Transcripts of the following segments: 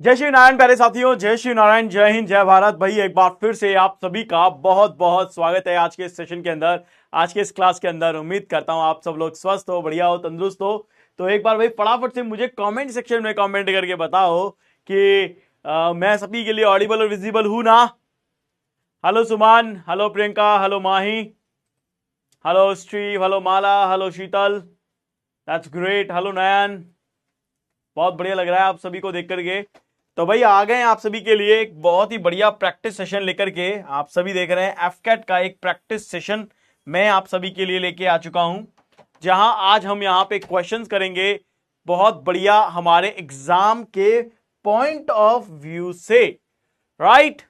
जय श्री नारायण प्यारे साथियों, जय श्री नारायण, जय हिंद, जय भारत। भाई एक बार फिर से आप सभी का बहुत बहुत स्वागत है आज के इस सेशन के अंदर, आज के इस क्लास के अंदर। उम्मीद करता हूं आप सब लोग स्वस्थ हो, बढ़िया हो, तंदुरुस्त हो। तो एक बार भाई फटाफट से मुझे कमेंट सेक्शन में कमेंट करके बताओ कि मैं सभी के लिए ऑडिबल और विजिबल हूं ना। Hello Suman, hello Priyanka, hello Mahi, hello Shri, hello Mala, hello Sheetal, that's great. Hello Nayan, बहुत बढ़िया लग रहा है आप सभी को देख करके। तो भाई आ गए आप सभी के लिए एक बहुत ही बढ़िया प्रैक्टिस सेशन लेकर के। आप सभी देख रहे हैं एफकेट का एक प्रैक्टिस सेशन मैं आप सभी के लिए लेके आ चुका हूं, जहां आज हम यहां पे क्वेश्चंस करेंगे बहुत बढ़िया हमारे एग्जाम के पॉइंट ऑफ व्यू से। राइट।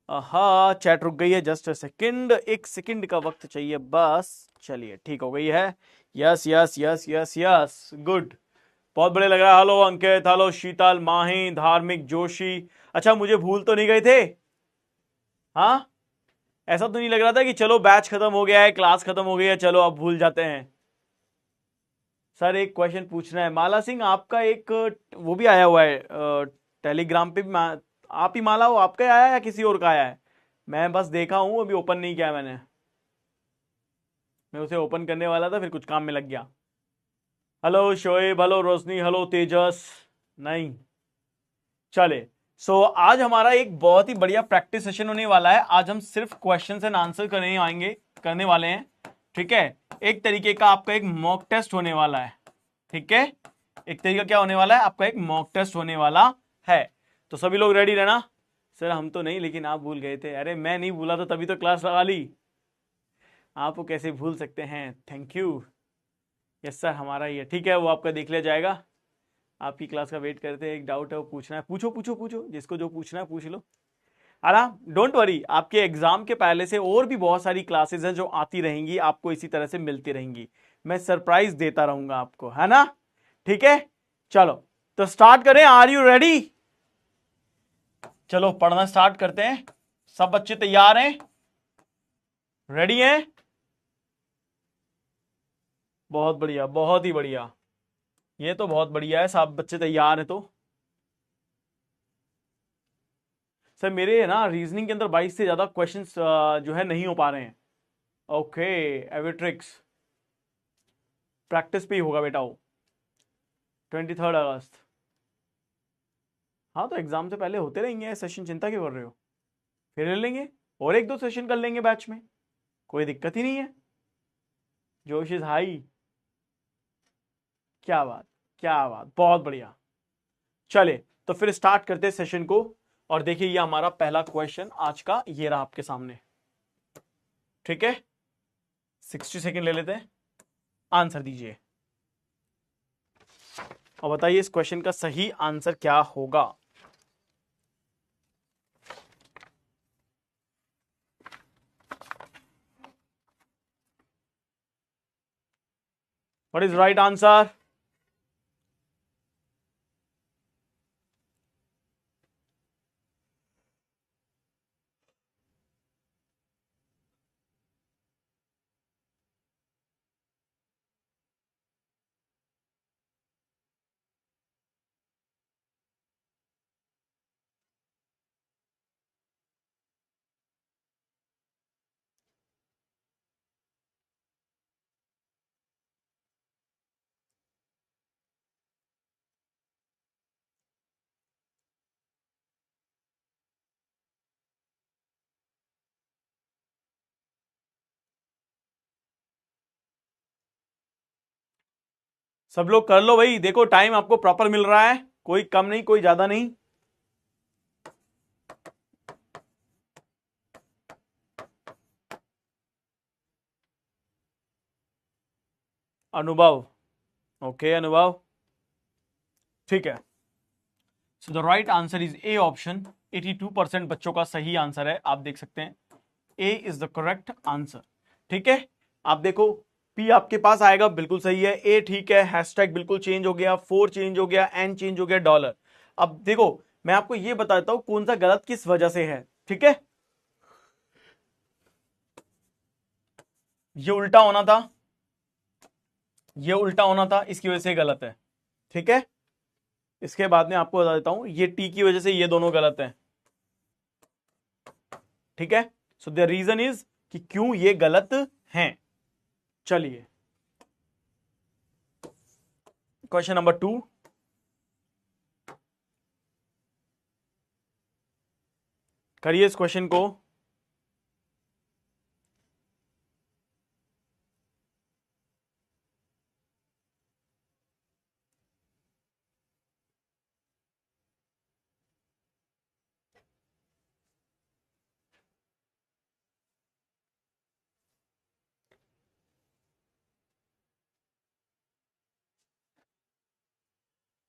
हाँ, चैट रुक गई है, जस्ट अ सेकंड, एक सेकंड का वक्त चाहिए बस। चलिए ठीक हो गई है। Yes yes yes yes yes, good, बहुत बढ़िया लग रहा है। हेलो अंकित, हेलो शीतल, माही, धार्मिक, जोशी। अच्छा, मुझे भूल तो नहीं गए थे? हाँ, ऐसा तो नहीं लग रहा था कि चलो बैच खत्म हो गया है, क्लास खत्म हो गई है, चलो अब भूल जाते हैं। सर एक क्वेश्चन पूछना है। माला सिंह, आपका एक वो भी आया हुआ है टेलीग्राम पे भी। आप ही माला हो, आपका ही आया है या किसी और का आया है? मैं बस देखा हूं, अभी ओपन नहीं किया मैंने। मैं उसे ओपन करने वाला था, फिर कुछ काम में लग गया। हेलो शोएब, हेलो रोशनी, हेलो तेजस। नहीं, चले। आज हमारा एक बहुत ही बढ़िया प्रैक्टिस सेशन होने वाला है। आज हम सिर्फ क्वेश्चंस एंड आंसर करने वाले हैं। ठीक है, एक तरीके का आपका एक मॉक टेस्ट होने वाला है। ठीक है, एक तरीका क्या होने वाला है, आपका एक मॉक टेस्ट होने वाला है। तो सभी लोग रेडी रहना। सर हम तो नहीं, लेकिन आप भूल गए थे। अरे मैं नहीं भूला, तो तभी तो क्लास लगा ली। आप वो कैसे भूल सकते हैं? Thank you. यस सर, हमारा ही है। ठीक है, वो आपका देख लिया जाएगा। आपकी क्लास का वेट करते हैं। एक डाउट है, वो पूछना है। पूछो पूछो पूछो, जिसको जो पूछना है पूछ लो। आराम, डोंट वरी, आपके एग्जाम के पहले से और भी बहुत सारी क्लासेस हैं जो आती रहेंगी, आपको इसी तरह से मिलती रहेंगी। मैं सरप्राइज देता रहूंगा आपको, है ना? ठीक है, चलो तो स्टार्ट करें। Are you ready? चलो पढ़ना स्टार्ट करते हैं। सब बच्चे तैयार हैं? रेडी हैं? बहुत बढ़िया, बहुत ही बढ़िया। ये तो बहुत बढ़िया है, सब बच्चे तैयार हैं तो। सर मेरे ना रीजनिंग के अंदर 22 से ज्यादा क्वेश्चंस जो है नहीं हो पा रहे हैं। ओके, एविट्रिक्स प्रैक्टिस पे ही होगा बेटा वो। 23 अगस्त। हाँ, तो एग्जाम से पहले होते रहेंगे सेशन, चिंता क्यों कर रहे हो? फिर ले लेंगे, और एक दो सेशन कर लेंगे बैच में, कोई दिक्कत ही नहीं है। जोश इज हाई। क्या बात, क्या बात, बहुत बढ़िया। चले, तो फिर स्टार्ट करते हैं सेशन को। और देखिए, ये हमारा पहला क्वेश्चन आज का ये रहा आपके सामने। ठीक है, 60 सेकेंड ले लेते हैं, आंसर दीजिए और बताइए इस क्वेश्चन का सही आंसर क्या होगा। What is right answer? सब लोग कर लो भाई, देखो टाइम आपको प्रॉपर मिल रहा है, कोई कम नहीं कोई ज्यादा नहीं। अनुभव, ओके अनुभव, ठीक है। सो the right answer is A option. 82% बच्चों का सही आंसर है, आप देख सकते हैं। ए इज द करेक्ट आंसर। ठीक है, आप देखो, पी आपके पास आएगा, बिल्कुल सही है। ए ठीक है, हैशटैग बिल्कुल चेंज हो गया, फोर चेंज हो गया, एन चेंज हो गया, डॉलर। अब देखो, मैं आपको ये बताता हूं कौन सा गलत किस वजह से है। ठीक है, ये उल्टा होना था, ये उल्टा होना था, इसकी वजह से गलत है। ठीक है, इसके बाद में आपको बता देता हूं, ये टी की वजह से ये दोनों गलत है, ठीक है। सो द रीजन इज कि क्यों ये गलत हैं। चलिए क्वेश्चन नंबर 2, करिए इस क्वेश्चन को।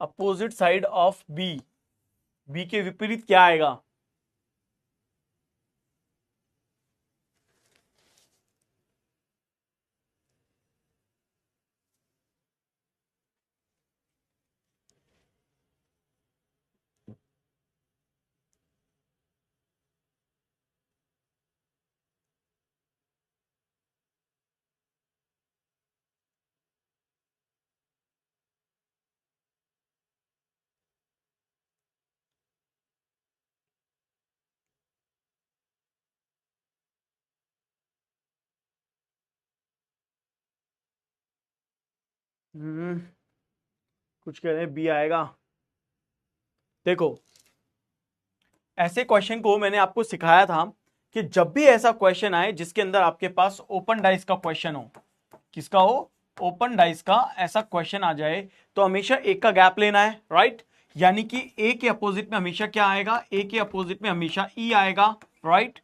Opposite side of B, B के विपरीत क्या आएगा? कुछ कह रहे हैं बी आएगा। देखो, ऐसे क्वेश्चन को मैंने आपको सिखाया था कि जब भी ऐसा क्वेश्चन आए जिसके अंदर आपके पास ओपन डाइस का क्वेश्चन हो, किसका हो? ओपन डाइस का ऐसा क्वेश्चन आ जाए तो हमेशा एक का गैप लेना है, राइट। यानी कि ए के अपोजिट में हमेशा क्या आएगा? ए के अपोजिट में हमेशा ई आएगा, राइट।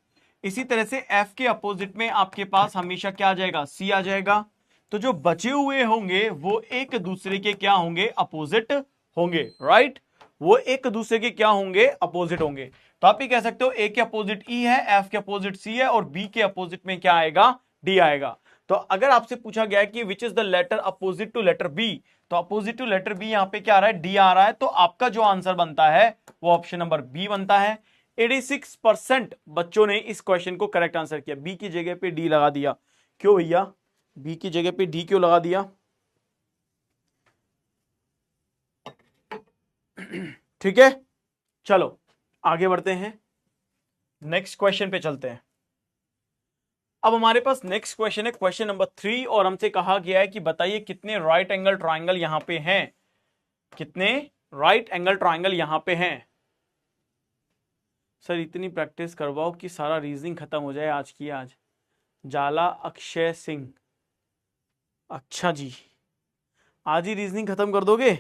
इसी तरह से एफ के अपोजिट में आपके पास हमेशा क्या आ जाएगा? सी आ जाएगा। तो जो बचे हुए होंगे वो एक दूसरे के क्या होंगे? अपोजिट होंगे, राइट। वो एक दूसरे के क्या होंगे? अपोजिट होंगे। तो आप ये कह सकते हो ए के अपोजिट ई है, एफ के अपोजिट सी है और बी के अपोजिट में क्या आएगा? डी आएगा। तो अगर आपसे पूछा गया कि which is the letter opposite to letter B, तो अपोजिट टू लेटर बी यहां पे क्या आ रहा है? डी आ रहा है। तो आपका जो आंसर बनता है वो ऑप्शन नंबर बी बनता है। 86% बच्चों ने इस क्वेश्चन को करेक्ट आंसर किया, बी की जगह पे डी लगा दिया। क्यों भैया बी की जगह पे डी क्यों लगा दिया? ठीक है, चलो आगे बढ़ते हैं, नेक्स्ट क्वेश्चन पे चलते हैं। अब हमारे पास नेक्स्ट क्वेश्चन है क्वेश्चन नंबर 3 और हमसे कहा गया है कि बताइए कितने राइट एंगल ट्राइंगल यहां पे हैं? कितने राइट एंगल ट्राइंगल यहां पे हैं? सर इतनी प्रैक्टिस करवाओ कि सारा रीजनिंग खत्म हो जाए आज की आज। जाला अक्षय सिंह, अच्छा जी, आज ही रीजनिंग खत्म कर दोगे?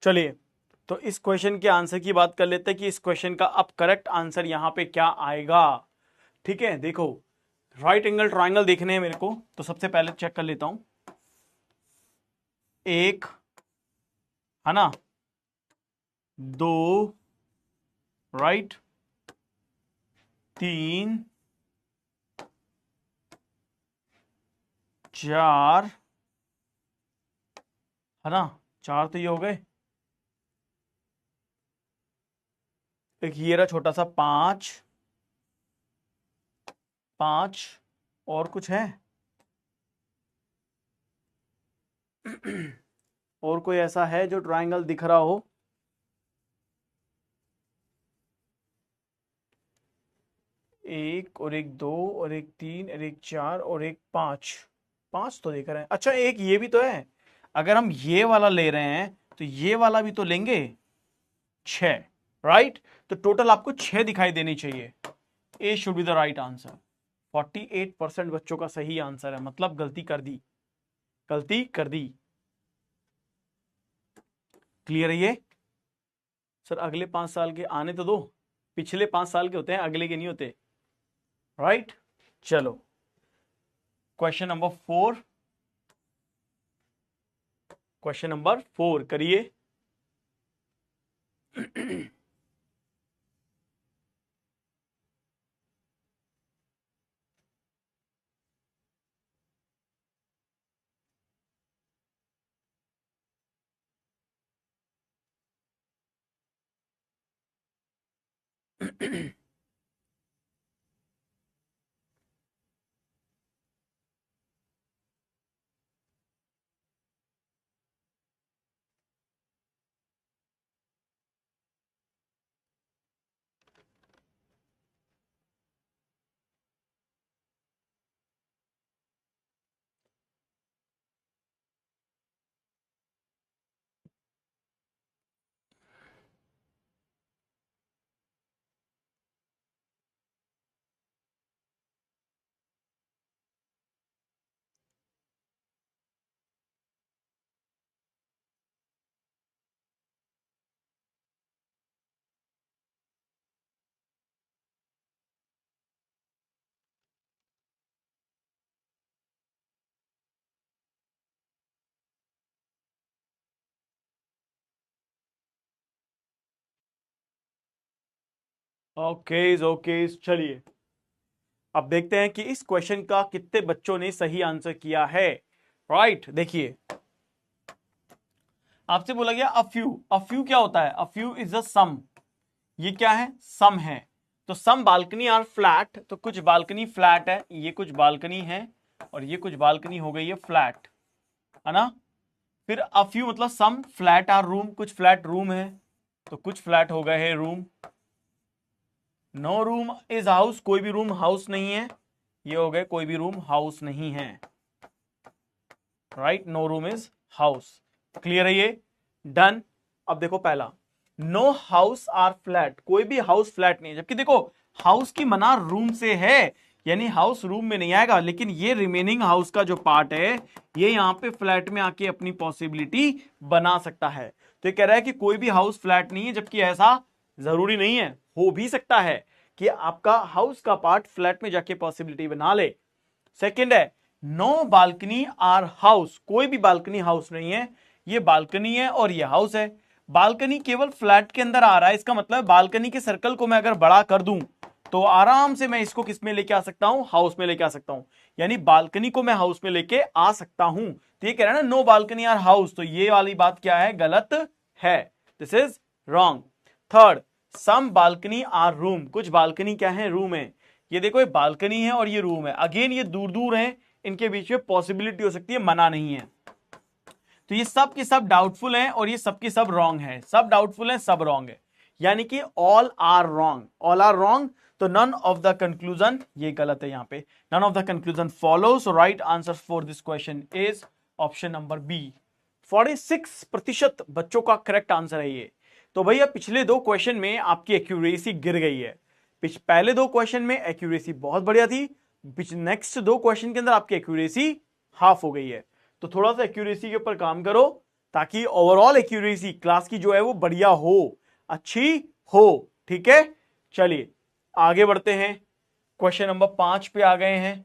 चलिए तो इस क्वेश्चन के आंसर की बात कर लेते हैं कि इस क्वेश्चन का अब करेक्ट आंसर यहां पे क्या आएगा। ठीक है, देखो राइट एंगल ट्राइंगल देखने हैं मेरे को, तो सबसे पहले चेक कर लेता हूं। एक, है ना, दो, राइट, तीन, चार, है ना, चार तो ये हो गए। एक ये रहा छोटा सा, पांच, पांच, और कुछ है? और कोई ऐसा है जो ट्राइंगल दिख रहा हो? एक और एक दो और एक तीन और एक चार और एक पांच, पांच तो देख रहे हैं। अच्छा एक ये भी तो है, अगर हम ये वाला ले रहे हैं तो ये वाला भी तो लेंगे, छह, राइट। तो टोटल आपको छह दिखाई देनी चाहिए। A should be the right answer. 48% बच्चों का सही आंसर है, मतलब गलती कर दी, गलती कर दी। क्लियर है ये? सर अगले 5 साल के आने तो दो, पिछले 5 साल के होते हैं, अगले के नहीं होते, राइट। चलो क्वेश्चन नंबर 4, क्वेश्चन नंबर 4 करिए। ओके ओके, चलिए अब देखते हैं कि इस क्वेश्चन का कितने बच्चों ने सही आंसर किया है। राइट देखिए, आपसे बोला गया अ फ्यू क्या होता है? अ फ्यू इज अ सम। ये क्या है? सम है। तो सम बालकनी आर फ्लैट, तो कुछ बालकनी फ्लैट है, ये कुछ बालकनी है और ये कुछ बालकनी हो गई है फ्लैट, है ना। फिर अ फ्यू मतलब सम फ्लैट आर रूम, कुछ फ्लैट रूम है, तो कुछ फ्लैट हो गए हैं room. No room is house, कोई भी रूम हाउस नहीं है, ये हो गए कोई भी रूम हाउस नहीं है, right. No room is house. Clear है ये? डन। अब देखो पहला, नो हाउस आर फ्लैट, कोई भी हाउस फ्लैट नहीं है, जबकि देखो हाउस की मना रूम से है, यानी हाउस रूम में नहीं आएगा, लेकिन ये रिमेनिंग हाउस का जो पार्ट है ये यहां पे फ्लैट में आके अपनी पॉसिबिलिटी बना सकता है। तो ये कह रहा है कि कोई भी हाउस फ्लैट नहीं है, जबकि ऐसा जरूरी नहीं है, हो भी सकता है कि आपका हाउस का पार्ट फ्लैट में जाके पॉसिबिलिटी बना ले। सेकंड है, नो बालकनी आर हाउस, कोई भी बालकनी हाउस नहीं है, ये बालकनी है और ये हाउस है। बालकनी केवल फ्लैट के अंदर आ रहा है, इसका मतलब बालकनी के सर्कल को मैं अगर बड़ा कर दूं तो आराम से मैं इसको किस में लेके आ सकता हूं? हाउस में लेके आ सकता हूं, यानी बालकनी को मैं हाउस में लेके आ सकता हूं। तो ये कह रहा है ना नो बालकनी आर हाउस, तो ये वाली बात क्या है? गलत है, this is wrong. Third, some balcony are room, कुछ बालकनी क्या है? रूम है। ये देखो ये बालकनी है और ये रूम है, अगेन ये दूर दूर है, इनके बीच में पॉसिबिलिटी हो सकती है, मना नहीं है। तो ये सब के सब डाउटफुल हैं और ये सब की सब रॉन्ग है, सब डाउटफुल हैं, सब रॉन्ग है, यानी कि all are wrong, all are wrong. तो नन ऑफ द कंक्लूजन, ये गलत है यहां पे, none of the conclusion follows. Right answer for this question is option number B. 46% बच्चों का करेक्ट आंसर है ये। तो भैया पिछले दो क्वेश्चन में आपकी एक्यूरेसी गिर गई है, पहले दो क्वेश्चन में एक्यूरेसी बहुत बढ़िया थी, नेक्स्ट दो क्वेश्चन के अंदर आपकी एक्यूरेसी हाफ हो गई है। तो थोड़ा सा एक्यूरेसी के ऊपर काम करो, ताकि ओवरऑल एक्यूरेसी क्लास की जो है वो बढ़िया हो, अच्छी हो, ठीक है। चलिए आगे बढ़ते हैं, क्वेश्चन नंबर 5 पे आ गए हैं।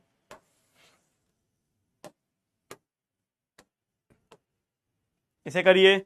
इसे करिए।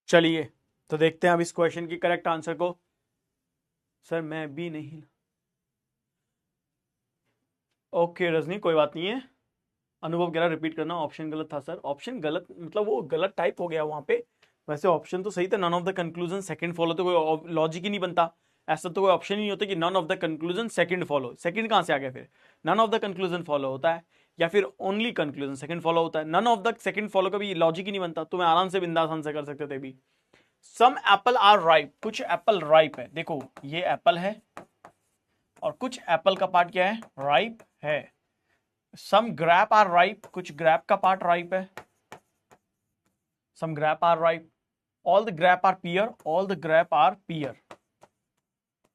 चलिए तो देखते हैं अब इस क्वेश्चन की करेक्ट आंसर को। सर मैं भी नहीं, ओके रजनी कोई बात नहीं है। अनुभव कह रहा रिपीट करना, ऑप्शन गलत था सर। ऑप्शन गलत मतलब वो गलत टाइप हो गया वहां पे, वैसे ऑप्शन तो सही था। None of the conclusion second follow, तो कोई लॉजिक ही नहीं बनता। ऐसा तो कोई ऑप्शन ही नहीं होता कि none of the conclusion second follow. Second कहां से आ गया फिर? None of the conclusion follow होता है या फिर ओनली कंक्लूजन सेकंड फॉलो होता है। None of the second follow का भी लॉजिक ही नहीं बनता। तो मैं आराम से बिंदास आंसर कर सकते थे भी। सम एप्पल आर राइप, कुछ एप्पल राइप है। देखो ये एप्पल है और कुछ एप्पल का पार्ट क्या है? राइप है। सम ग्रैप आर राइप, कुछ ग्रैप का पार्ट राइप है। Some grape are ripe, all the grape are pear, all the grape are pear.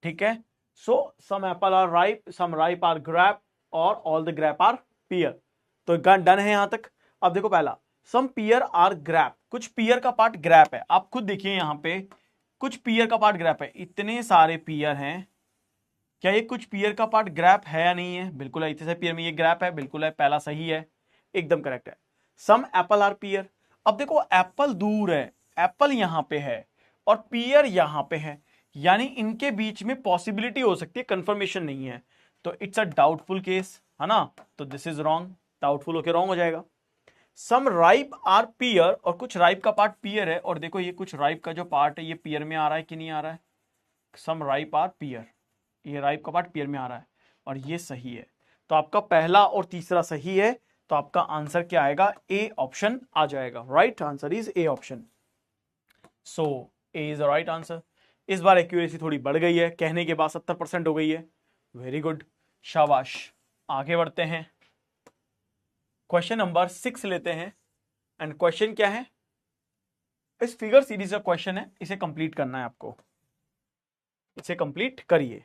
ठीक है, so some apple are ripe, some ripe are grape और all the grape are pear. तो done है यहां तक। अब देखो पहला, सम पियर आर ग्रैप, कुछ पियर का पार्ट ग्रैप है। आप खुद देखिए यहां पे कुछ पियर का पार्ट ग्रैप है। इतने सारे पियर हैं, क्या ये कुछ पियर का पार्ट ग्रैप है या नहीं है? बिल्कुल है। इतने से पियर में ये ग्रैप है, बिल्कुल है, पहला सही है, एकदम करेक्ट है। सम एप्पल आर पियर। अब देखो एप्पल दूर है, एप्पल यहां पे है और पियर यहां पे है, यानी इनके बीच में पॉसिबिलिटी हो सकती है, कंफर्मेशन नहीं है। तो इट्स अ डाउटफुल केस, है ना? तो दिस इज रॉन्ग, डाउटफुल होके रॉन्ग हो जाएगा। सम राइप आर पियर, और कुछ राइप का पार्ट पियर है। और देखो ये कुछ राइप का जो पार्ट है ये पियर में आ रहा है कि नहीं आ रहा है? सम राइप आर पियर, ये राइप का पार्ट पियर में आ रहा है और ये सही है। तो आपका पहला और तीसरा सही है। तो आपका आंसर क्या आएगा? ए ऑप्शन आ जाएगा। Right answer is A option. So A is the right answer. इस बार एक्यूरेसी थोड़ी बढ़ गई है, कहने के बाद 70% हो गई है। वेरी गुड, शाबाश। आगे बढ़ते हैं, क्वेश्चन नंबर 6 लेते हैं। एंड क्वेश्चन क्या है? इस फिगर सीरीज का क्वेश्चन है, इसे कंप्लीट करना है आपको, इसे कंप्लीट करिए।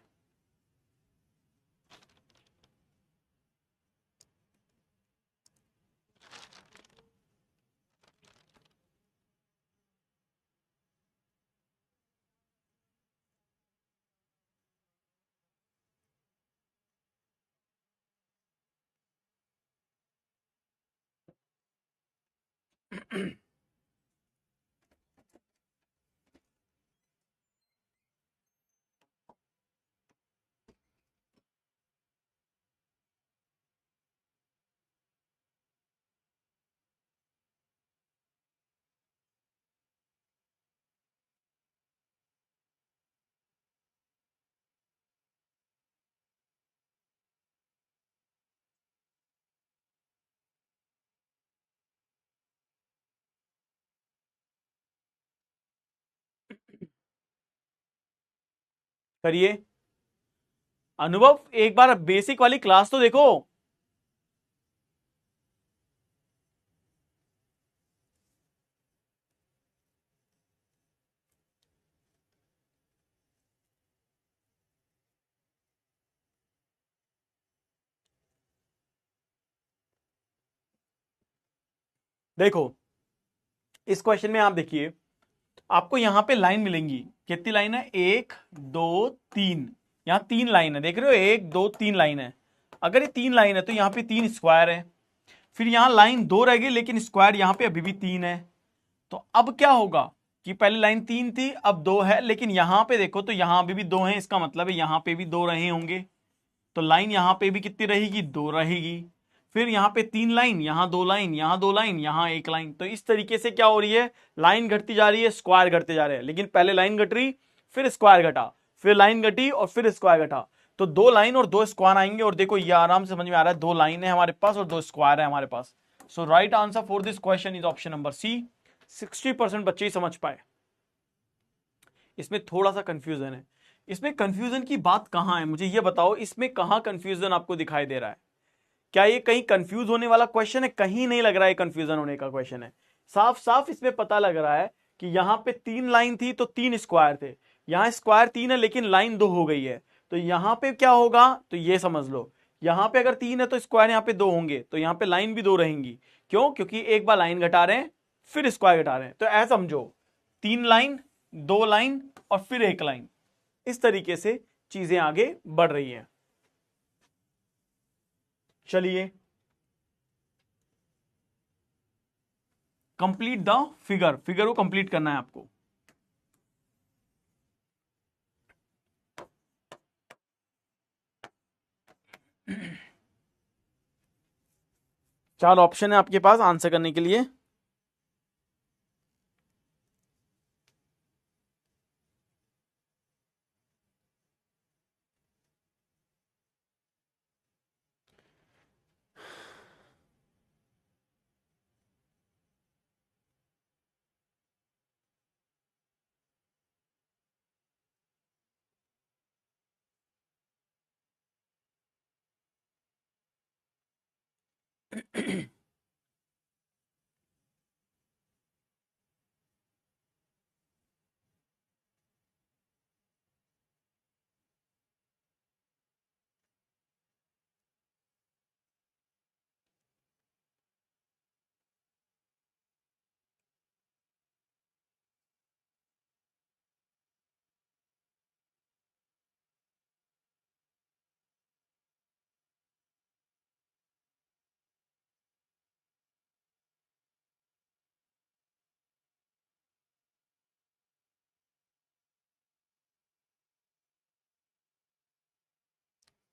करिए। अनुभव एक बार बेसिक वाली क्लास तो देखो। देखो इस क्वेश्चन में आप देखिए, आपको यहां पे लाइन मिलेंगी। कितनी लाइन है? 1 2 3। यहां 3 लाइन है, देख रहे हो? 1 2 3 लाइन है। अगर ये 3 लाइन है तो यहां पे 3 स्क्वायर है। फिर यहां लाइन 2 रह गई, लेकिन स्क्वायर यहां पे अभी भी 3 है। तो अब क्या होगा कि पहले लाइन 3 थी, अब 2 है, लेकिन यहां पे देखो तो यहां अभी भी 2 है। इसका मतलब है यहां पे भी 2 रहे होंगे। तो लाइन यहां पे भी कितनी रहेगी? 2 रहेगी। फिर यहां पे 3 लाइन, यहां 2 लाइन, यहां 2 लाइन, यहां 1 लाइन। तो इस तरीके से क्या हो रही है? लाइन घटती जा रही है, स्क्वायर घटते जा रहे हैं। लेकिन पहले लाइन घट रही, फिर स्क्वायर घटा, फिर लाइन घटी और फिर स्क्वायर घटा। तो 2 लाइन और 2 स्क्वायर आएंगे। और देखो ये आराम से समझ में आ रहा है, 2 लाइन है हमारे पास और 2 स्क्वायर है हमारे पास। So right answer for this question is option number C. 60% बच्चे ही समझ पाए। इसमें थोड़ा सा कंफ्यूजन है। इसमें कंफ्यूजन की बात कहां है, मुझे ये बताओ, इसमें कहां कंफ्यूजन आपको दिखाई दे रहा है? क्या ये कहीं कंफ्यूज होने वाला क्वेश्चन है? कहीं नहीं लग रहा है कंफ्यूजन होने का क्वेश्चन है। साफ साफ इसमें पता लग रहा है कि यहां पे 3 लाइन थी तो 3 स्क्वायर थे। यहां स्क्वायर 3 है लेकिन लाइन 2 हो गई है। तो यहां पे क्या होगा? तो ये समझ लो, यहां पे अगर 3 है तो स्क्वायर यहां पे 2 होंगे, तो यहां पे लाइन भी 2 रहेंगी। क्यों? क्योंकि एक बार लाइन घटा रहे हैं फिर स्क्वायर घटा रहे हैं। तो ऐसा समझो, 3 लाइन, 2 लाइन और फिर 1 लाइन। इस तरीके से चीजें आगे बढ़ रही हैं। चलिए, कंप्लीट द फिगर, फिगर को कंप्लीट करना है आपको। 4 ऑप्शन है आपके पास आंसर करने के लिए।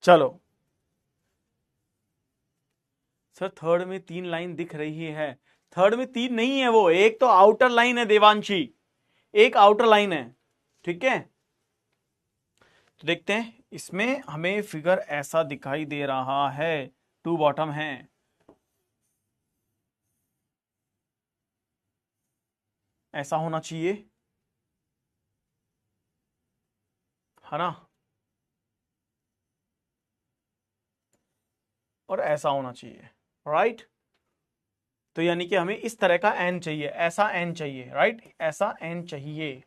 चलो सर, थर्ड में 3 लाइन दिख रही है। थर्ड में 3 नहीं है, वो एक तो आउटर लाइन है देवांशी, एक आउटर लाइन है। ठीक है, तो देखते हैं इसमें हमें फिगर ऐसा दिखाई दे रहा है, 2 बॉटम है। ऐसा होना चाहिए, है ना, और ऐसा होना चाहिए, राइट। तो यानी कि हमें इस तरह का एन चाहिए, ऐसा एन चाहिए, राइट, ऐसा एन चाहिए।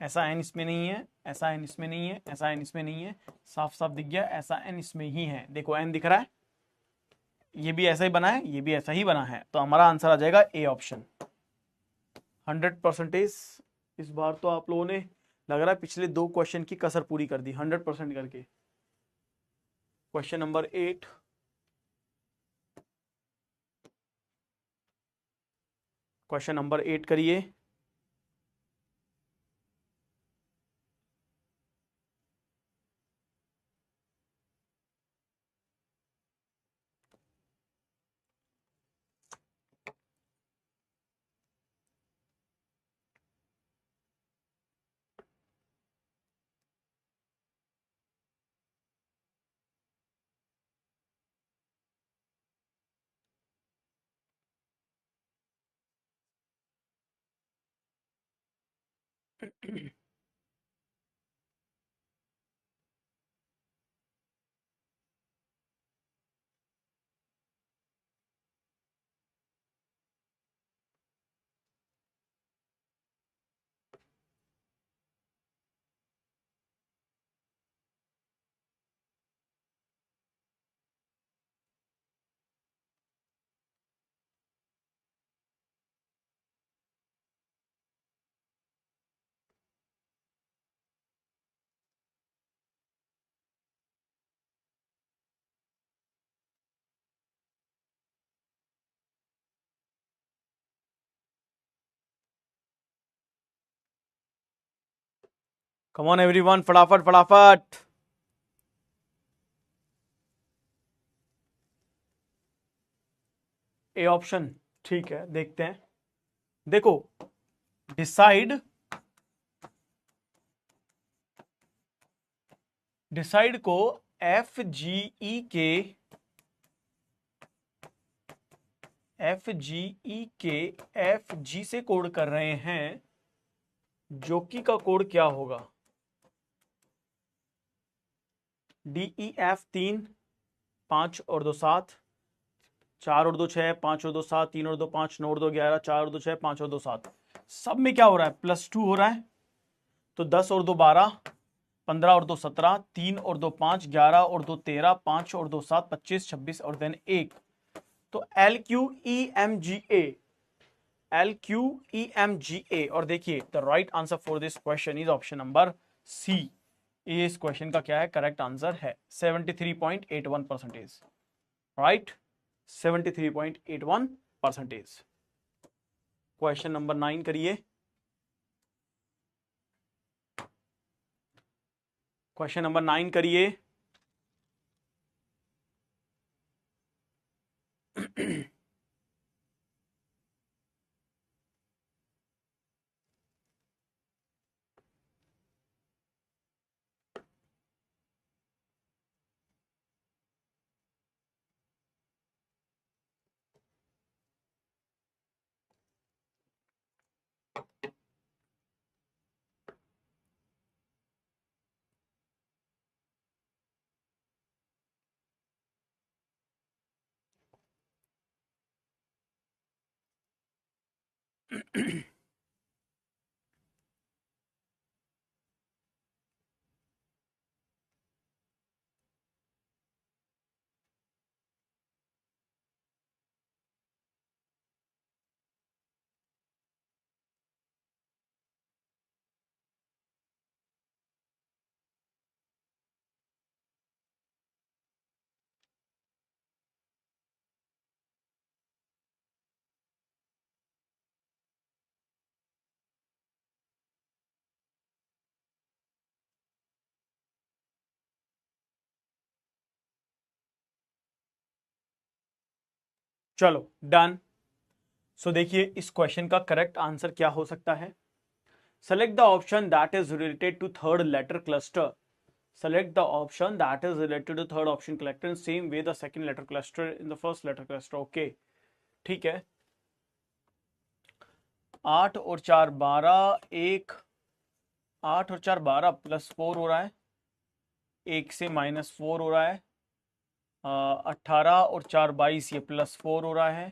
ऐसा एन इसमें नहीं है, ऐसा एन इसमें नहीं है, ऐसा एन इसमें नहीं है। साफ साफ दिख गया, ऐसा एन इसमें ही है। देखो एन दिख रहा है, ये भी ऐसा ही बना है, ये भी ऐसा ही बना है, तो हमारा आंसर आ जाएगा ए ऑप्शन। 100%। इस बार तो आप लोगों ने लग रहा है पिछले 2 क्वेश्चन की कसर पूरी कर दी 100% करके। क्वेश्चन नंबर 8, क्वेश्चन नंबर 8 करिए। कम ऑन एवरीवन, फटाफट फटाफट। ए ऑप्शन, ठीक है, देखते हैं। देखो, डिसाइड, डिसाइड को एफ जी ई के, एफ जी ई के एफ जी से कोड कर रहे हैं, जोकि का कोड क्या होगा? डी ई एफ 3, 5 और 2 7, 4 और 2 6, 5 और 2 7, 3 और 2 5, 9 और 2 11, 4 और 2 6, 5 और 2 7। सब में क्या हो रहा है? +2 हो रहा है, तो 10 और 2 12, 15 और 2 17, 3 और 2 5, 11 और 2 13, 5 और 2 7, 25, 26 और देन 1। तो L Q E M G A, L Q E M G A. और देखिए the right answer for this question is option number C. ये इस क्वेश्चन का क्या है? करेक्ट आंसर है 73.81%, राइट, 73.81%। क्वेश्चन नंबर 9 करिए। क्वेश्चन नंबर 9 करिए। चलो डन। सो देखिए इस क्वेश्चन का करेक्ट आंसर क्या हो सकता है। Select the option that is related to third letter cluster. Select the option that is related to third option collector in same way the second letter cluster in the first letter cluster. Okay, ठीक है। 8 और 4 12, 8 और 4 12 +4 हो रहा है, 1 से -4 हो रहा है। 18 और 4 22 ये +4 हो रहा है।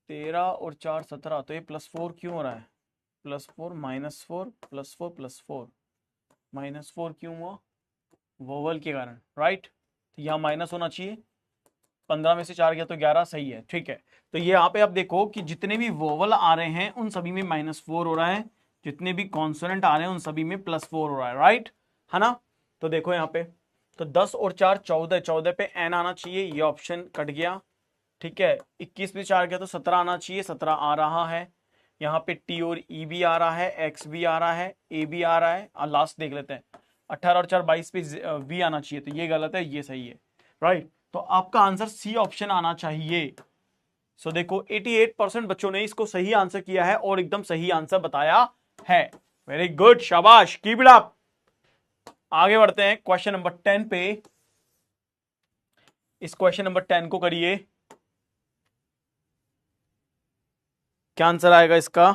13 और 4 17 तो ये +4 क्यों हो रहा है? +4 -4 +4 +4 -4 क्यों हुआ? वोवल के कारण, राइट। तो यहाँ माइनस होना चाहिए। 15 में से 4 गया तो 11, सही है, ठीक है। तो ये यहाँ पे आप देखो कि जितने भी वोवल आ रहे हैं उन सभी में -4 हो रहा है, जितने भी कॉन्सोनेंट आ रहे हैं उन सभी में +4 हो रहा है, राइट है ना। तो देखो यहाँ पे, तो 10 और 4 14, 14 पे एन आना चाहिए, ये ऑप्शन कट गया, ठीक है। 21 पे 4 गया तो 17 आना चाहिए, 17 आ रहा है। यहाँ पे टी और ई भी आ रहा है, एक्स भी आ रहा है, ए भी आ रहा है, और लास्ट देख लेते हैं 18 और 4 22 पे वी आना चाहिए, तो ये गलत है, ये सही है, राइट। तो आपका आंसर सी ऑप्शन आना चाहिए। सो देखो 88% बच्चों ने इसको सही आंसर किया है और एकदम सही आंसर बताया है। वेरी गुड, शाबाश, कीप इट अप। आगे बढ़ते हैं क्वेश्चन नंबर 10 पे। इस क्वेश्चन नंबर 10 को करिए, क्या आंसर आएगा इसका?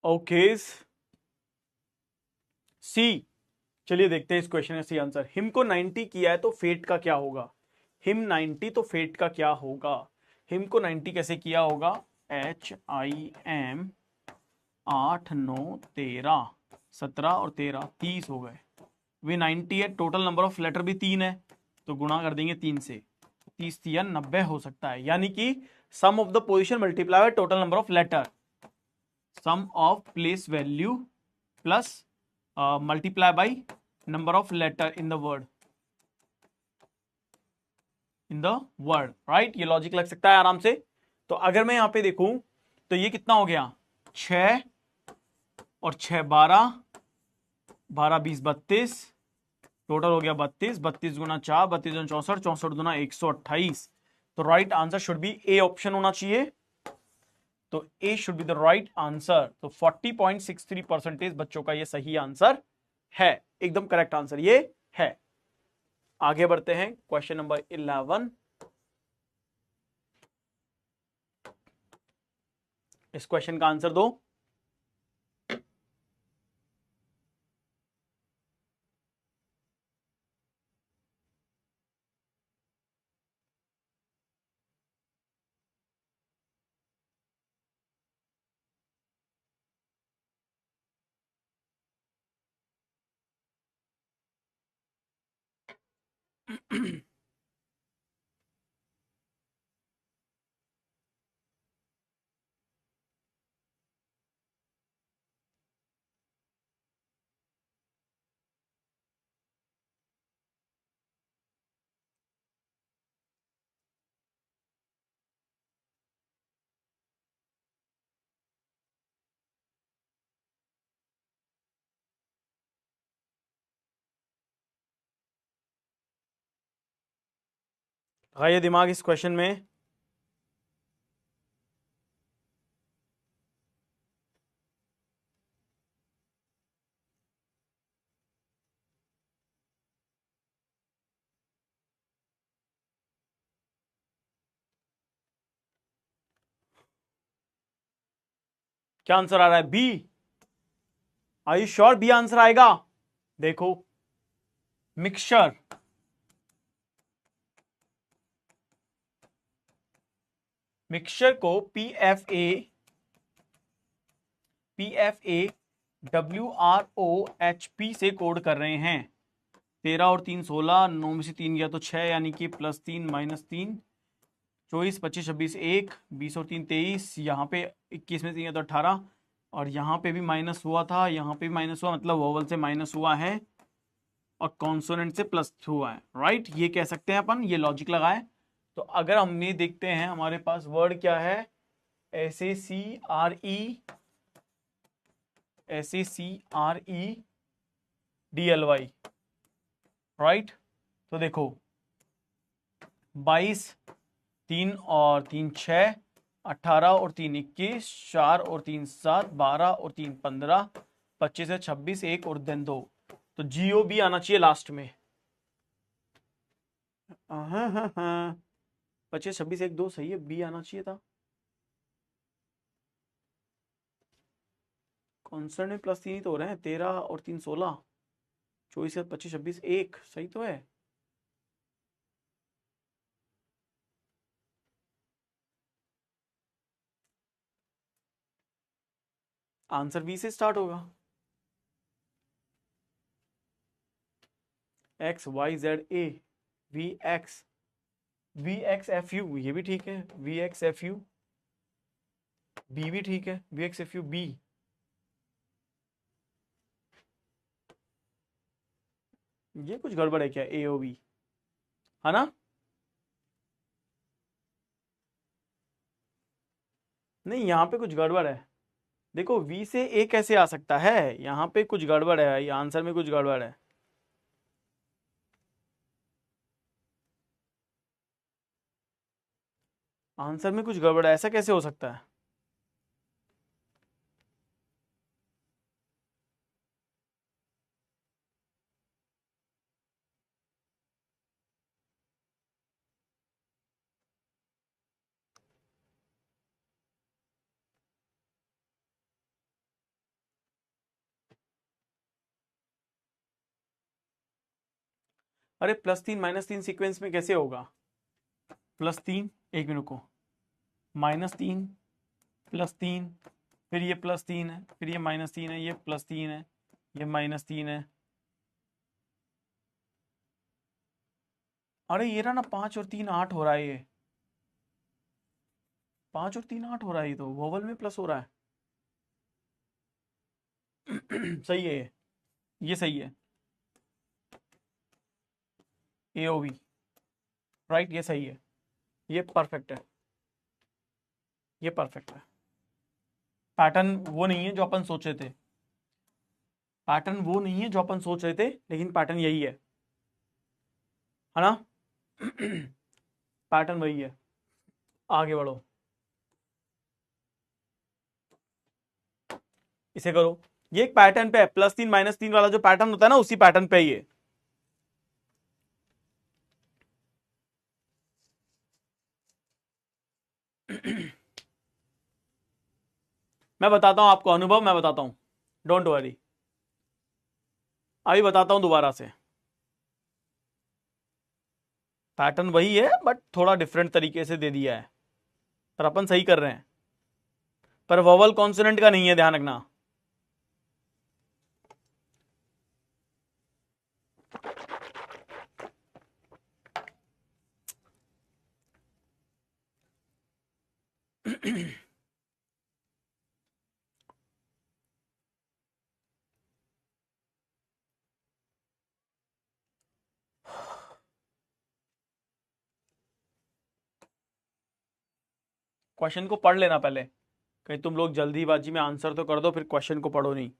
ओके, सी। चलिए देखते हैं इस क्वेश्चन का सी आंसर। हिम को 90 किया है तो फेट का क्या होगा? हिम 90 तो फेट का क्या होगा? हिम को 90 कैसे किया होगा? HIM 8 9 13 17 और 13 30 हो गए। वे 90 है, टोटल नंबर ऑफ लेटर भी 3 है, तो गुणा कर देंगे 3 से, 30 3 90 हो सकता है। यानी कि sum of the position multiply by total number of letter, sum of place value plus multiply by number of letter in the word, right. ये लॉजिक लग सकता है आराम से। तो अगर मैं यहां पे देखूं तो ये कितना हो गया? 6 और 6 12, 12 20 32, टोटल हो गया 32, 32 गुना 4, 32 गुना 64, 64 गुना 128। तो right answer should be A option होना चाहिए। तो A should be the right answer. तो 40.63% बच्चों का ये सही आंसर है, एकदम करेक्ट आंसर ये है। आगे बढ़ते हैं क्वेश्चन नंबर 11। इस क्वेश्चन का आंसर दो। लगाइए दिमाग इस क्वेश्चन में। क्या आंसर आ रहा है? B. Are you sure B answer आएगा? देखो, मिक्सचर, मिक्सचर को पी एफ ए WROHP से कोड कर रहे हैं। 13 और 3 16, 9 में से 3 गया तो 6, यानी कि +3 -3, 24 25 26 1, 20 और 3 23, यहाँ पे 21 में से 3 गया तो 18, और यहाँ पे भी माइनस हुआ था, यहाँ पे भी माइनस हुआ, मतलब वोवल से माइनस हुआ है और कॉन्सोनेंट से प्लस हुआ है। राइट, ये कह सकते हैं अपन, ये लॉजिक लगाए। तो अगर हम ये देखते हैं, हमारे पास वर्ड क्या है? SACREDLY। राइट, तो देखो 22, 3 और 3 6, 18 और 3 21, 4 और 3 7, 12 और 3 15, 25 है 26, 1 और देन 2, तो GOB आना चाहिए लास्ट में। हाँ, 25 26 1 2 सही है, बी आना चाहिए था। कॉन्स्टेंट में +3 ही तो हो रहे हैं, 13 और 3 16, 24 25 26 1 सही तो है। आंसर वी से स्टार्ट होगा। XYZA VXFU, ये भी ठीक है। VXFU बी भी ठीक है। VXFU बी, ये कुछ गड़बड़ है क्या? AOB है ना? नहीं, यहाँ पे कुछ गड़बड़ है। देखो, V से A कैसे आ सकता है? यहाँ पे कुछ गड़बड़ है, ये आंसर में कुछ गड़बड़ है। आंसर में कुछ गड़बड़ है, ऐसा कैसे हो सकता है? अरे +3 -3 सीक्वेंस में कैसे होगा? +3, एक मिनट को, -3 +3, फिर ये +3 है, फिर ये -3 है, ये +3 है, ये -3 है। अरे ये रहा ना, 5 और 3 8 हो रहा है, ये 5 और 3 8 हो रहा है, ये तो वोवल में प्लस हो रहा है। सही है ये सही है। AOV, राइट, ये सही है, ये परफेक्ट है, ये परफेक्ट है। पैटर्न वो नहीं है जो अपन सोचे थे, पैटर्न वो नहीं है जो अपन सोच रहे थे, लेकिन पैटर्न यही है ना? पैटर्न वही है। आगे बढ़ो, इसे करो। ये एक पैटर्न पे है, +3 -3 वाला जो पैटर्न होता है ना, उसी पैटर्न पे ये। मैं बताता हूं आपको अनुभव, मैं बताता हूं, डोंट वरी। अभी बताता हूं दोबारा से। पैटर्न वही है, बट थोड़ा डिफरेंट तरीके से दे दिया है, पर अपन सही कर रहे हैं। पर वोवल कॉन्सोनेंट का नहीं है, ध्यान रखना। क्वेश्चन को पढ़ लेना पहले, कहीं तुम लोग जल्दीबाजी में आंसर तो कर दो फिर क्वेश्चन को पढ़ो नहीं।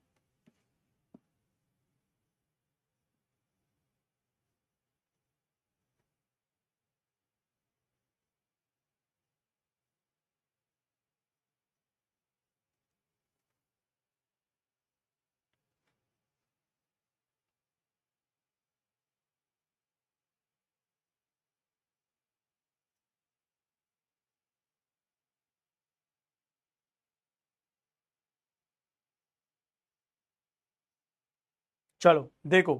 चलो देखो,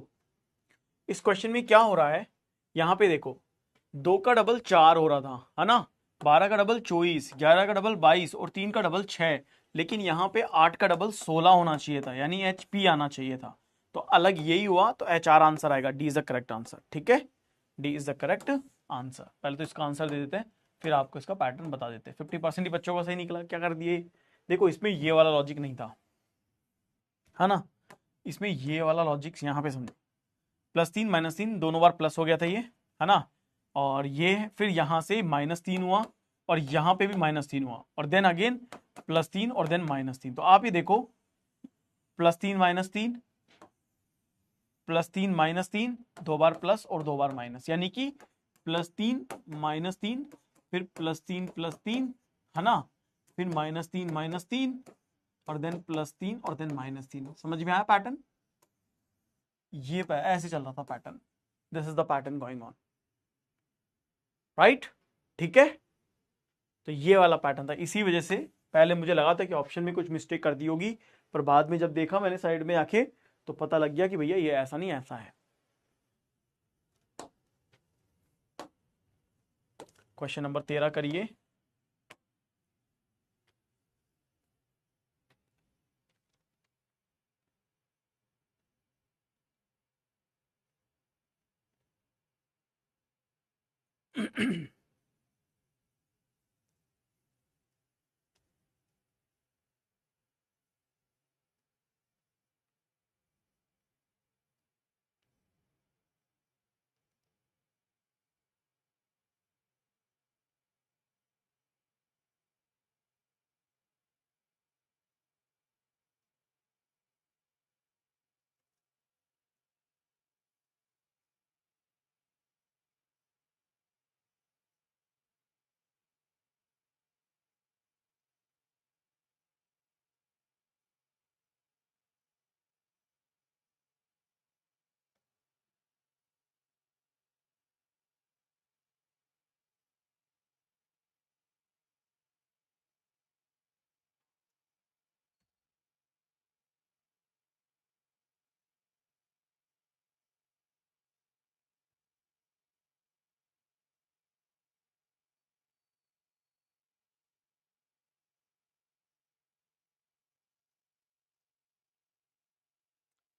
इस क्वेश्चन में क्या हो रहा है, यहां पे देखो 2 का डबल 4 हो रहा था, है ना, 12 का डबल 24, 11 का डबल 22 और 3 का डबल 6, लेकिन यहाँ पे 8 का डबल 16 होना चाहिए था, यानी एच पी आना चाहिए था। तो अलग यही हुआ, तो एच आर आंसर आएगा। D is the correct answer. ठीक है, D is the correct answer. पहले तो इसका आंसर दे देते हैं, फिर आपको इसका पैटर्न बता देते हैं। 50% ही बच्चों का सही निकला, क्या कर दिए। देखो इसमें ये वाला लॉजिक नहीं था, है ना, इसमें ये वाला लॉजिक यहाँ पे समझो। +3 -3 दोनों बार प्लस हो गया था ये, है ना, और ये फिर यहां से -3 हुआ और यहां पे भी -3 हुआ और देन अगेन +3 और देन -3। तो आप ये देखो +3 -3 +3 -3, 2 बार प्लस और 2 बार माइनस, यानी कि +3 -3 फिर +3 है ना, फिर -3 और देन +3 और देन -3। समझ में आया पैटर्न, ये ऐसे चल रहा था pattern. This is the pattern going on, right. ठीक है, तो ये वाला पैटर्न था, इसी वजह से पहले मुझे लगा था कि ऑप्शन में कुछ मिस्टेक कर दी होगी, पर बाद में जब देखा मैंने साइड में आके तो पता लग गया कि भैया ये ऐसा नहीं ऐसा है। क्वेश्चन नंबर 13 करिए।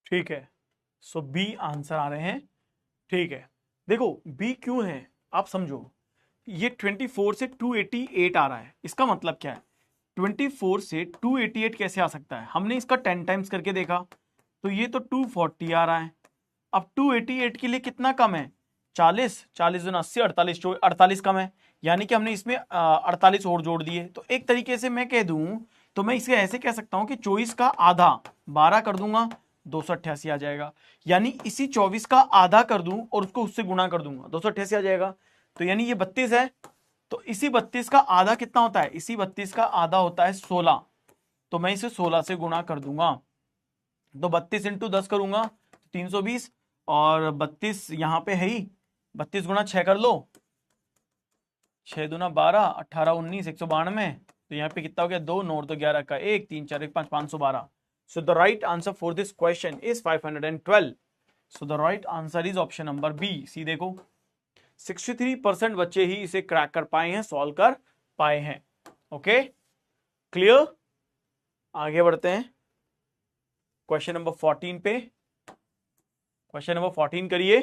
ठीक है, सो बी आंसर आ रहे हैं। ठीक है, देखो बी क्यों है आप समझो, ये 24 से 288 आ रहा है, इसका मतलब क्या है, 24 से 288 कैसे आ सकता है, हमने इसका 10 टाइम्स करके देखा, तो ये तो 240 आ रहा है। अब 288 के लिए कितना कम है, 40, 40 दूना 80, 48 48 कम है, यानी कि हमने इसमें 48 और जोड़ दिए। तो एक तरीके से मैं कह दूं, तो मैं इसे ऐसे कह सकता हूं कि 24 का आधा 12 कर दूंगा, 288 आ जाएगा। यानी इसी 24 का आधा कर दूं और उसको उससे गुणा कर दूंगा, 288 आ जाएगा। तो यानी ये 32 है, तो इसी 32 का आधा कितना होता है, इसी 32 का आधा होता है 16, तो मैं इसे 16 से गुणा कर दूंगा। तो 32 इंटू 10 करूंगा 320, और 32 यहां पे है ही, 32 गुणा 6 कर लो, 6 दूना 12, 18 19 192, तो यहाँ पे कितना हो गया, 2 9 तो 11 का 1 3 4 1 5 512। So the right answer for this question is 512। So the right answer is option number B. सी देखो 63% बच्चे ही इसे क्रैक कर पाए हैं, सॉल्व कर पाए हैं। ओके क्लियर, आगे बढ़ते हैं क्वेश्चन नंबर 14 पे। क्वेश्चन नंबर 14 करिए।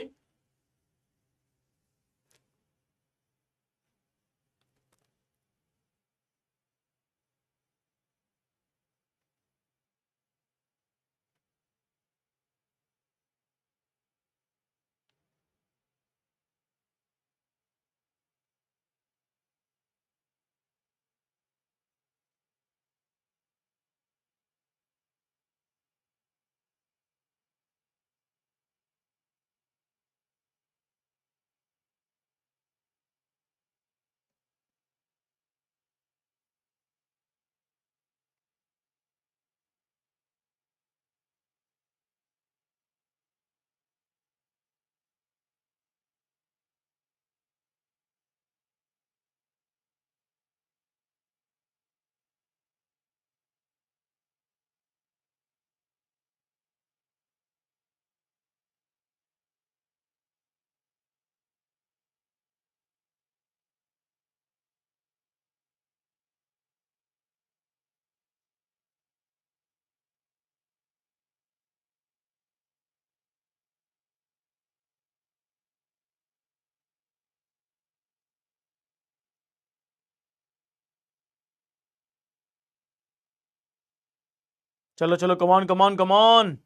चलो चलो, कमॉन कमॉन कमॉन।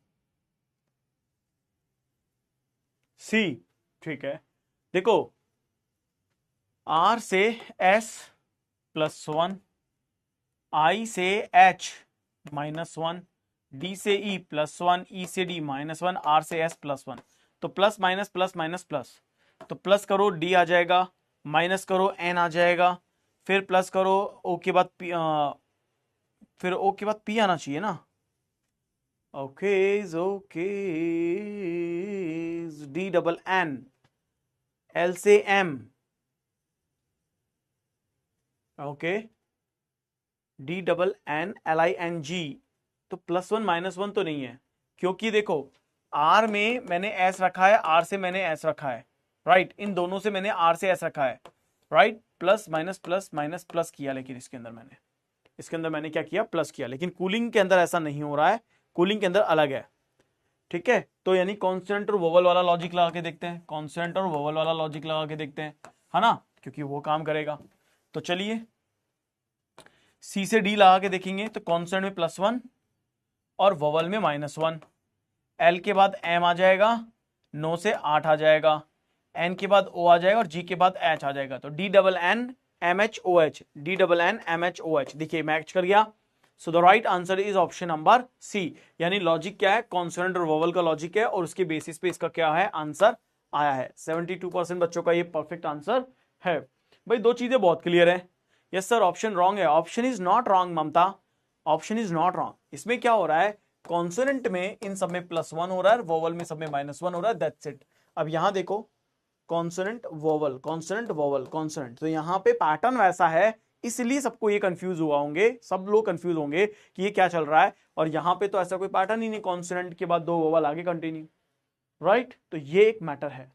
सी, ठीक है। देखो, आर से एस +1, आई से एच -1, डी से ई +1, ई से डी -1, आर से एस +1। तो plus minus plus minus plus, तो प्लस करो डी आ जाएगा, माइनस करो एन आ जाएगा, फिर प्लस करो ओ के बाद पी, फिर ओ के बाद पी आना चाहिए ना। Okay okay, D double N, L से M, okay, D double N L I N G. तो +1 -1 तो नहीं है, क्योंकि देखो आर में मैंने एस रखा है, आर से मैंने एस रखा है, राइट। इन दोनों से मैंने आर से एस रखा है, right. Plus minus plus minus plus किया, लेकिन इसके अंदर मैंने क्या किया, प्लस किया। लेकिन कूलिंग के अंदर ऐसा नहीं हो रहा है, कूलिंग के अंदर अलग है, ठीक है। तो यानी कॉन्स्टेंट और वोवल वाला लॉजिक लगा के देखते हैं, कॉन्स्टेंट और वोवल वाला लॉजिक लगा के देखते हैं, है ना, क्योंकि वो काम करेगा। तो चलिए सी से डी लगा के देखेंगे, तो कॉन्स्टेंट में +1 और वोवल में -1। एल के बाद एम आ जाएगा, 9 से 8 आ जाएगा, एन के बाद ओ आ जाएगा और जी के बाद एच आ जाएगा। तो D double N M H O H, D double N M H O H, देखिए मैच कर गया। So the right answer is option number C. यानी लॉजिक क्या है, कॉन्सोनेंट और वोवल का लॉजिक है, और उसके बेसिस पे इसका क्या है, आंसर आया है। 72% बच्चों का ये परफेक्ट आंसर है। भाई दो चीजें बहुत क्लियर है। यस सर, ऑप्शन रॉन्ग है। Option is not wrong Mamta, option is not wrong. इसमें क्या हो रहा है, कॉन्सोनेंट में इन सब में +1 हो रहा है, वोवल में सब में -1 हो रहा है, दैट्स इट। अब यहां देखो, consonant vowel, consonant vowel, consonant, तो यहां पे पैटर्न वैसा है, इसलिए सबको ये कंफ्यूज हुआ होंगे, सब लोग कंफ्यूज होंगे कि ये क्या चल रहा है। और यहां पे तो ऐसा कोई पैटर्न ही नहीं, कॉन्सोनेंट के बाद 2 वोवल आगे कंटिन्यू, राइट। तो ये एक मैटर है।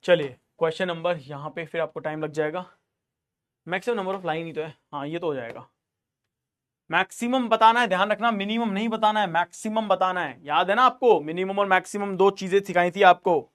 चलिए क्वेश्चन नंबर, यहां पे फिर आपको टाइम लग जाएगा। मैक्सिमम नंबर ऑफ लाइन ही तो है, हाँ ये तो हो जाएगा। मैक्सिमम बताना है, ध्यान रखना, मिनिमम नहीं बताना है, मैक्सिमम बताना है। याद है ना आपको, मिनिमम और मैक्सिमम दो चीजें सिखाई थी आपको।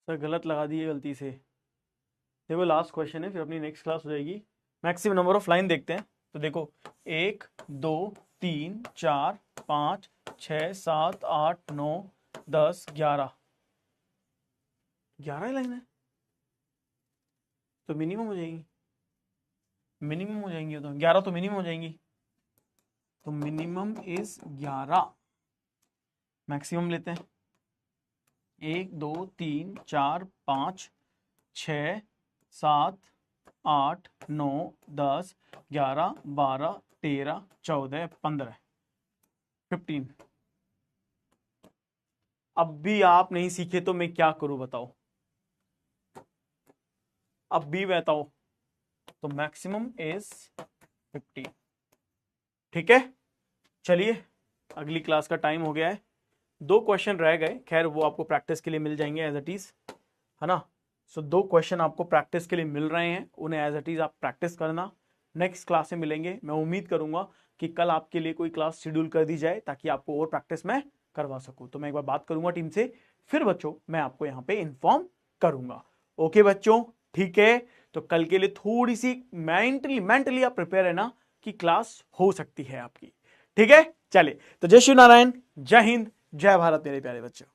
सर गलत लगा दिए गलती से। देखो लास्ट क्वेश्चन है, फिर अपनी नेक्स्ट क्लास हो जाएगी। मैक्सिमम नंबर ऑफ लाइन देखते हैं। तो देखो 1 2 3 4 5 6 7 8 9 10 11, 11 लाइन है, तो मिनिमम हो जाएगी, मिनिमम हो जाएंगी, तो 11 तो मिनिमम हो जाएंगी। तो मिनिमम इज 11, मैक्सिमम लेते हैं। 1 2 3 4 5 6 7 8 9 10 11 12 13 14 15 15। अब भी आप नहीं सीखे तो मैं क्या करूं बताओ, अब भी बताओ। तो मैक्सिमम इज 15, ठीक है। चलिए अगली क्लास का टाइम हो गया है, 2 क्वेश्चन रह गए, खैर वो आपको प्रैक्टिस के लिए मिल जाएंगे एज इट इज, है ना। सो 2 क्वेश्चन आपको प्रैक्टिस के लिए मिल रहे हैं, उन्हें एज इट इज आप प्रैक्टिस करना। नेक्स्ट क्लास में मिलेंगे। मैं उम्मीद करूंगा कि कल आपके लिए कोई क्लास शेड्यूल कर दी जाए, ताकि आपको और प्रैक्टिस में करवा सकूं। तो मैं एक बार बात करूंगा टीम से, फिर बच्चों मैं आपको यहाँ पे इन्फॉर्म करूंगा। ओके बच्चों, ठीक है। तो कल के लिए थोड़ी सी मेंटली आप प्रिपेयर है ना, कि क्लास हो सकती है आपकी, ठीक है। चलिए, तो जय श्री नारायण, जय हिंद, जय भारत मेरे प्यारे बच्चों।